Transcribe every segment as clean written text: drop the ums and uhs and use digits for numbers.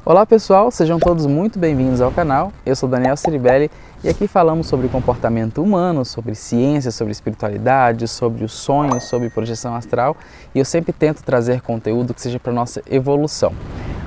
Olá pessoal, sejam todos muito bem-vindos ao canal. Eu sou Daniel Ceribelli e aqui falamos sobre comportamento humano, sobre ciência, sobre espiritualidade, sobre os sonhos, sobre projeção astral, e eu sempre tento trazer conteúdo que seja para nossa evolução.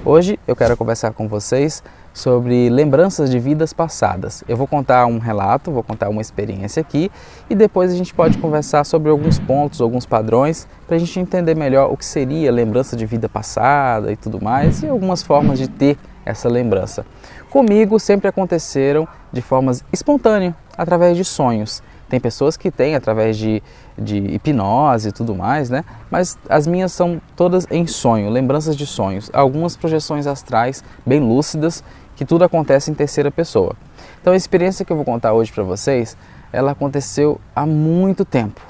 Hoje eu quero conversar com vocês sobre lembranças de vidas passadas. Eu vou contar um relato, vou contar uma experiência aqui e depois a gente pode conversar sobre alguns pontos, alguns padrões para a gente entender melhor o que seria lembrança de vida passada e tudo mais e algumas formas de ter essa lembrança. Comigo sempre aconteceram de formas espontâneas, através de sonhos. Tem pessoas que têm através de hipnose e tudo mais, né? Mas as minhas são todas em sonho, lembranças de sonhos. Algumas projeções astrais bem lúcidas, que tudo acontece em terceira pessoa. Então a experiência que eu vou contar hoje para vocês, ela aconteceu há muito tempo.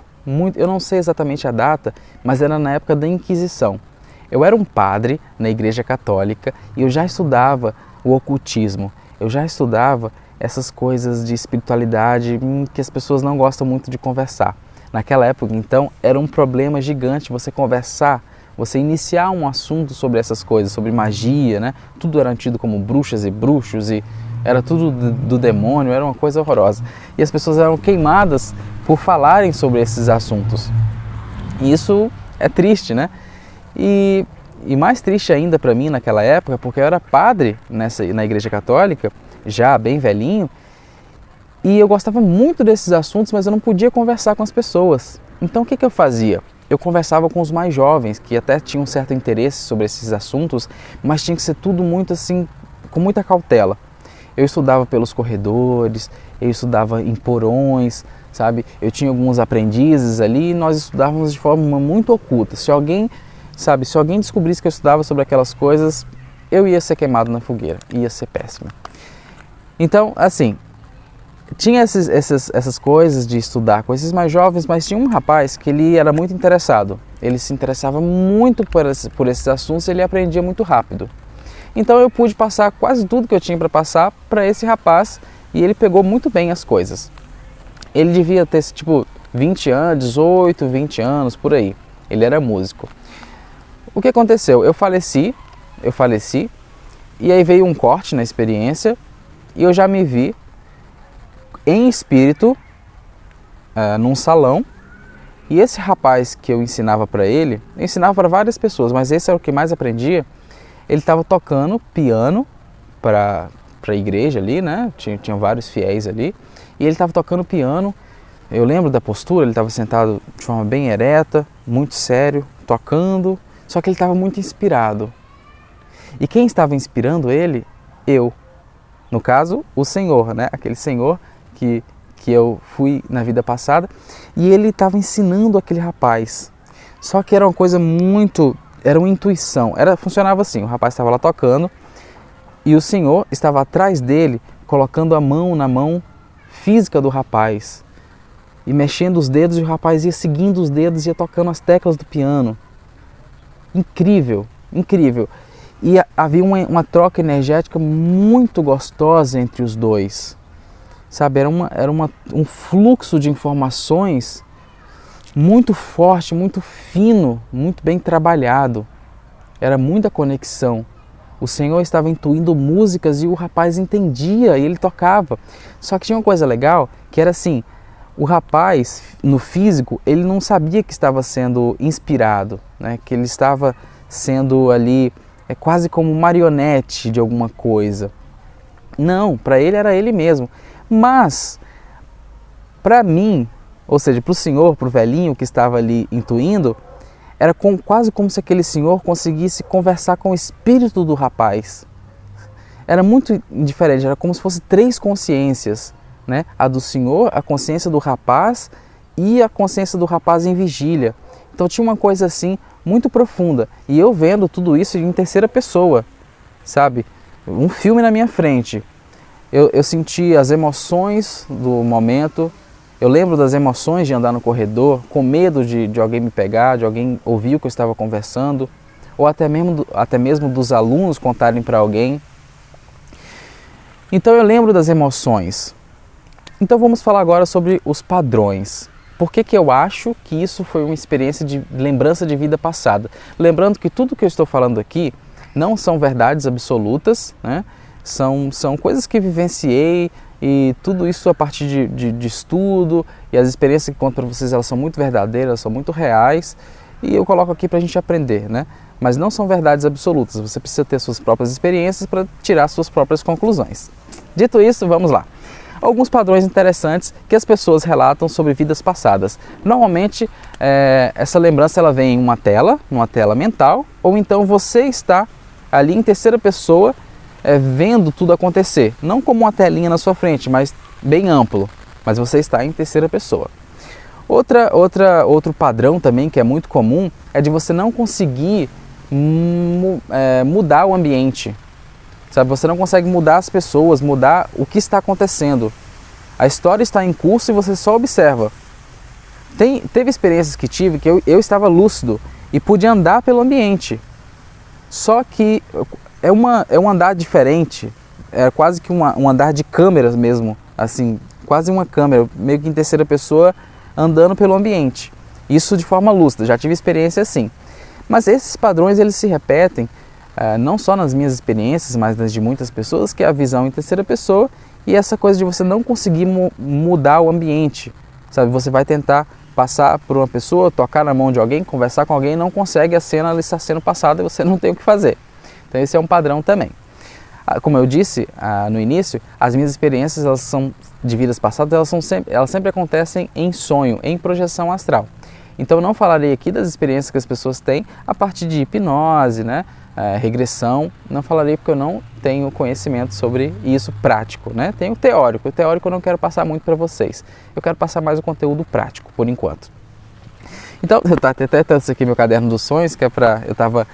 Eu não sei exatamente a data, mas era na época da Inquisição. Eu era um padre na Igreja Católica e eu já estudava o ocultismo. Eu já estudava essas coisas de espiritualidade que as pessoas não gostam muito de conversar. Naquela época, então, era um problema gigante você conversar, você iniciar um assunto sobre essas coisas, sobre magia, né? Tudo era tido como bruxas e bruxos e era tudo do demônio, era uma coisa horrorosa. E as pessoas eram queimadas por falarem sobre esses assuntos. E isso é triste, né? E mais triste ainda para mim naquela época, porque eu era padre na Igreja Católica, já bem velhinho, e eu gostava muito desses assuntos, mas eu não podia conversar com as pessoas. Então o que eu fazia? Eu conversava com os mais jovens, que até tinham um certo interesse sobre esses assuntos, mas tinha que ser tudo muito assim, com muita cautela. Eu estudava pelos corredores, eu estudava em porões, sabe? Eu tinha alguns aprendizes ali e nós estudávamos de forma muito oculta. Se alguém descobrisse que eu estudava sobre aquelas coisas, eu ia ser queimado na fogueira, ia ser péssimo. Então, assim, tinha essas coisas de estudar com esses mais jovens, mas tinha um rapaz que ele era muito interessado. Ele se interessava muito por esses assuntos e ele aprendia muito rápido. Então eu pude passar quase tudo que eu tinha para passar para esse rapaz e ele pegou muito bem as coisas. Ele devia ter tipo 20 anos, 18, 20 anos, por aí. Ele era músico. O que aconteceu? Eu faleci e aí veio um corte na experiência e eu já me vi em espírito num salão e esse rapaz que eu ensinava para ele, eu ensinava para várias pessoas, mas esse era o que mais aprendia. Ele estava tocando piano para a igreja ali, né? Tinha vários fiéis ali e ele estava tocando piano. Eu lembro da postura, ele estava sentado de forma bem ereta, muito sério, tocando, só que ele estava muito inspirado. E quem estava inspirando ele? Eu. No caso, o Senhor, né? Aquele Senhor que eu fui na vida passada, e ele estava ensinando aquele rapaz. Só que era uma coisa era uma intuição. Funcionava assim, o rapaz estava lá tocando e o Senhor estava atrás dele, colocando a mão na mão física do rapaz e mexendo os dedos, e o rapaz ia seguindo os dedos e ia tocando as teclas do piano. Incrível, incrível. E havia uma troca energética muito gostosa entre os dois. Sabe, era um fluxo de informações muito forte, muito fino, muito bem trabalhado. Era muita conexão. O Senhor estava intuindo músicas e o rapaz entendia e ele tocava. Só que tinha uma coisa legal, que era assim, o rapaz, no físico, ele não sabia que estava sendo inspirado, né? Que ele estava sendo ali quase como marionete de alguma coisa. Não, para ele era ele mesmo. Mas, para mim, ou seja, para o senhor, para o velhinho que estava ali intuindo, era quase como se aquele senhor conseguisse conversar com o espírito do rapaz. Era muito diferente, era como se fosse três consciências, né? A do senhor, a consciência do rapaz e a consciência do rapaz em vigília. Então tinha uma coisa assim muito profunda. E eu vendo tudo isso em terceira pessoa, sabe? Um filme na minha frente. Eu senti as emoções do momento. Eu lembro das emoções de andar no corredor, com medo de alguém me pegar, de alguém ouvir o que eu estava conversando, ou até mesmo dos alunos contarem para alguém. Então eu lembro das emoções. Então vamos falar agora sobre os padrões. Por que eu acho que isso foi uma experiência de lembrança de vida passada? Lembrando que tudo que eu estou falando aqui não são verdades absolutas, né? São coisas que vivenciei e tudo isso a partir de estudo, e as experiências que conto para vocês, elas são muito verdadeiras, são muito reais, e eu coloco aqui para a gente aprender, né? Mas não são verdades absolutas, você precisa ter suas próprias experiências para tirar suas próprias conclusões. Dito isso, vamos lá. Alguns padrões interessantes que as pessoas relatam sobre vidas passadas. Normalmente, essa lembrança ela vem em uma tela mental, ou então você está ali em terceira pessoa, vendo tudo acontecer. Não como uma telinha na sua frente, mas bem amplo, mas você está em terceira pessoa. Outro padrão também que é muito comum é de você não conseguir mudar o ambiente. Sabe, você não consegue mudar as pessoas, mudar o que está acontecendo. A história está em curso e você só observa. Teve experiências que tive que eu estava lúcido e pude andar pelo ambiente. Só que é um andar diferente, é quase que um andar de câmeras mesmo, assim, quase uma câmera, meio que em terceira pessoa, andando pelo ambiente. Isso de forma lúcida, já tive experiência assim. Mas esses padrões eles se repetem, não só nas minhas experiências, mas nas de muitas pessoas, que é a visão em terceira pessoa e essa coisa de você não conseguir mudar o ambiente. Sabe, você vai tentar passar por uma pessoa, tocar na mão de alguém, conversar com alguém, não consegue, a cena ela está sendo passada e você não tem o que fazer. Então esse é um padrão também. Como eu disse no início, as minhas experiências elas são de vidas passadas, elas sempre acontecem em sonho, em projeção astral. Então eu não falarei aqui das experiências que as pessoas têm a partir de hipnose, né, regressão, não falarei porque eu não tenho conhecimento sobre isso prático, né? Tenho teórico, o teórico eu não quero passar muito para vocês, eu quero passar mais o conteúdo prático, por enquanto. Então, eu até trouxe aqui meu caderno dos sonhos, que é para eu estava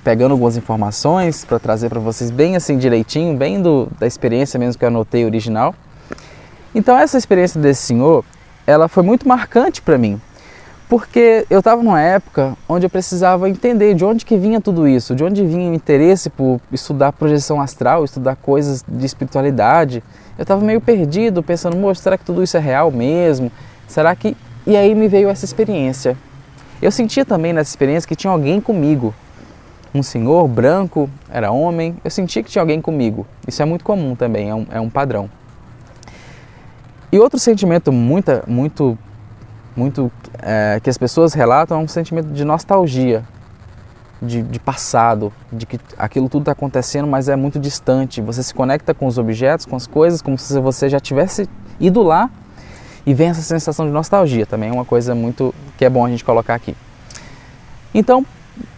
pegando algumas informações para trazer para vocês bem assim direitinho, bem da experiência mesmo que eu anotei original. Então essa experiência desse senhor, ela foi muito marcante para mim, porque eu estava numa época onde eu precisava entender de onde que vinha tudo isso, de onde vinha o interesse por estudar projeção astral, estudar coisas de espiritualidade. Eu estava meio perdido, pensando, moço, será que tudo isso é real mesmo? Será que... E aí me veio essa experiência. Eu sentia também nessa experiência que tinha alguém comigo. Um senhor branco, era homem, eu sentia que tinha alguém comigo. Isso é muito comum também, é um padrão. E outro sentimento muito que as pessoas relatam é um sentimento de nostalgia, de passado, de que aquilo tudo está acontecendo, mas é muito distante. Você se conecta com os objetos, com as coisas, como se você já tivesse ido lá, e vem essa sensação de nostalgia também, é uma coisa muito que é bom a gente colocar aqui. Então,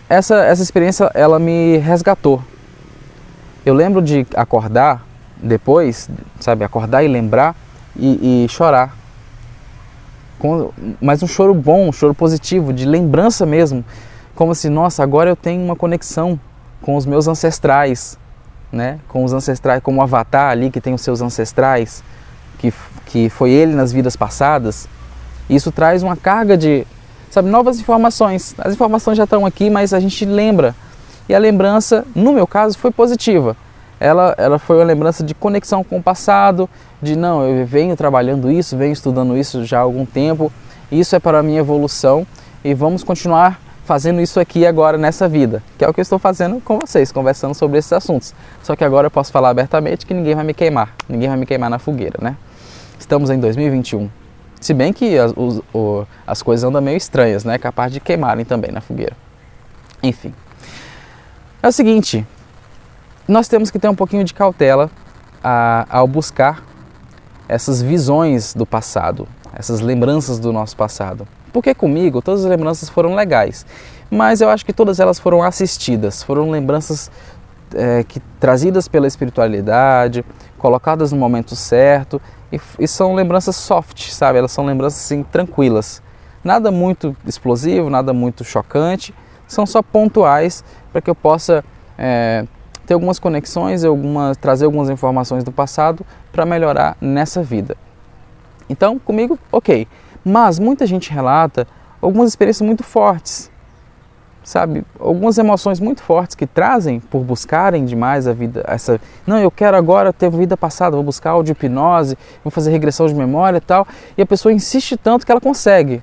essa experiência, ela me resgatou. Eu lembro de acordar depois, sabe, acordar e lembrar e chorar. Mas um choro bom, um choro positivo, de lembrança mesmo. Como se, nossa, agora eu tenho uma conexão com os meus ancestrais, né? Com os ancestrais, como o Avatar ali que tem os seus ancestrais, que foi ele nas vidas passadas. Isso traz uma carga de, sabe, novas informações. As informações já estão aqui, mas a gente lembra. E a lembrança, no meu caso, foi positiva. Ela foi uma lembrança de conexão com o passado, de não, eu venho trabalhando isso, venho estudando isso já há algum tempo, isso é para a minha evolução e vamos continuar fazendo isso aqui agora nessa vida, que é o que eu estou fazendo com vocês, conversando sobre esses assuntos. Só que agora eu posso falar abertamente que ninguém vai me queimar na fogueira, né? Estamos em 2021, se bem que as coisas andam meio estranhas, né? Capaz de queimarem também na fogueira. Enfim, é o seguinte, nós temos que ter um pouquinho de cautela ao buscar essas visões do passado, essas lembranças do nosso passado. Porque comigo todas as lembranças foram legais, mas eu acho que todas elas foram assistidas, foram lembranças trazidas pela espiritualidade, colocadas no momento certo, e são lembranças soft, sabe? Elas são lembranças assim, tranquilas. Nada muito explosivo, nada muito chocante, são só pontuais para que eu possa ter algumas conexões, trazer algumas informações do passado para melhorar nessa vida. Então, comigo, ok. Mas muita gente relata algumas experiências muito fortes, sabe? Algumas emoções muito fortes que trazem por buscarem demais a vida. Não, eu quero agora ter vida passada, vou buscar audio-hipnose, vou fazer regressão de memória e tal. E a pessoa insiste tanto que ela consegue.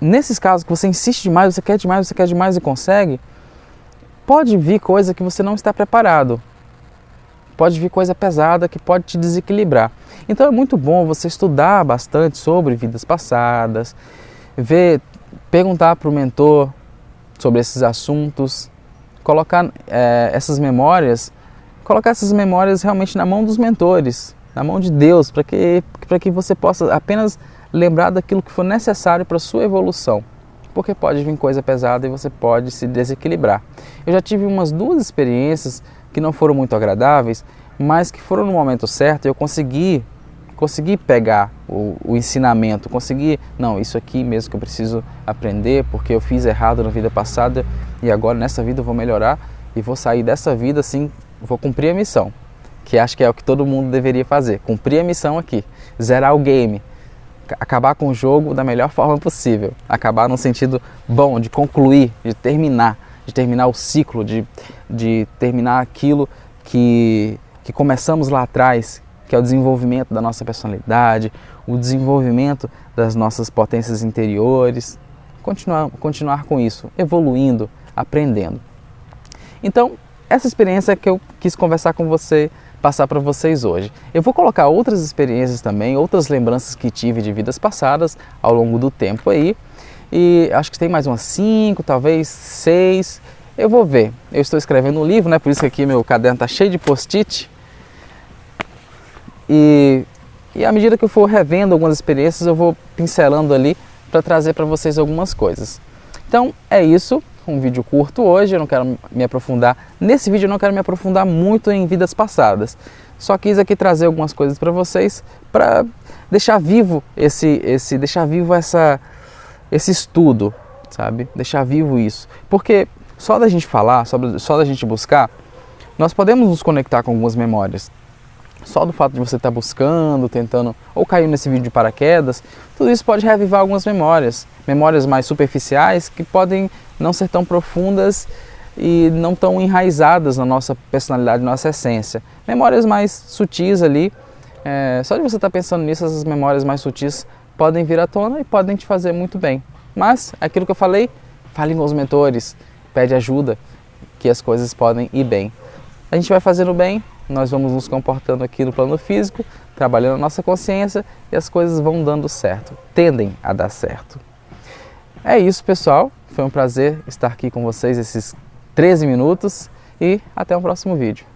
Nesses casos que você insiste demais, você quer demais e consegue, pode vir coisa que você não está preparado. Pode vir coisa pesada que pode te desequilibrar. Então é muito bom você estudar bastante sobre vidas passadas, perguntar para o mentor sobre esses assuntos, colocar essas memórias realmente na mão dos mentores, na mão de Deus, para que você possa apenas lembrar daquilo que for necessário para a sua evolução. Porque pode vir coisa pesada e você pode se desequilibrar. Eu já tive umas 2 experiências que não foram muito agradáveis, mas que foram no momento certo e eu consegui pegar o ensinamento, não, isso aqui mesmo que eu preciso aprender, porque eu fiz errado na vida passada e agora nessa vida eu vou melhorar e vou sair dessa vida assim, vou cumprir a missão, que acho que é o que todo mundo deveria fazer, cumprir a missão aqui, zerar o game, acabar com o jogo da melhor forma possível, acabar no sentido bom, de concluir, de terminar o ciclo, de terminar aquilo que começamos lá atrás, que é o desenvolvimento da nossa personalidade, o desenvolvimento das nossas potências interiores, continuar com isso, evoluindo, aprendendo. Então, essa experiência que eu quis conversar com você, passar para vocês hoje. Eu vou colocar outras experiências também, outras lembranças que tive de vidas passadas ao longo do tempo aí, e acho que tem mais umas 5, talvez 6, eu vou ver. Eu estou escrevendo um livro, né? Por isso que aqui meu caderno está cheio de post-it. E à medida que eu for revendo algumas experiências, eu vou pincelando ali para trazer para vocês algumas coisas. Então é isso, um vídeo curto hoje, eu não quero me aprofundar, nesse vídeo eu não quero me aprofundar muito em vidas passadas. Só quis aqui trazer algumas coisas para vocês, para deixar vivo esse estudo, sabe? Deixar vivo isso. Porque só da gente falar, só da gente buscar, nós podemos nos conectar com algumas memórias. Só do fato de você estar buscando, tentando, ou caiu nesse vídeo de paraquedas, tudo isso pode reavivar algumas memórias. Memórias mais superficiais que podem não ser tão profundas e não tão enraizadas na nossa personalidade, na nossa essência. Memórias mais sutis ali, só de você estar pensando nisso, essas memórias mais sutis podem vir à tona e podem te fazer muito bem. Mas, aquilo que eu falei, fale com os mentores, pede ajuda, que as coisas podem ir bem. A gente vai fazendo bem, nós vamos nos comportando aqui no plano físico, trabalhando a nossa consciência e as coisas vão dando certo, tendem a dar certo. É isso, pessoal. Foi um prazer estar aqui com vocês esses 13 minutos e até o próximo vídeo.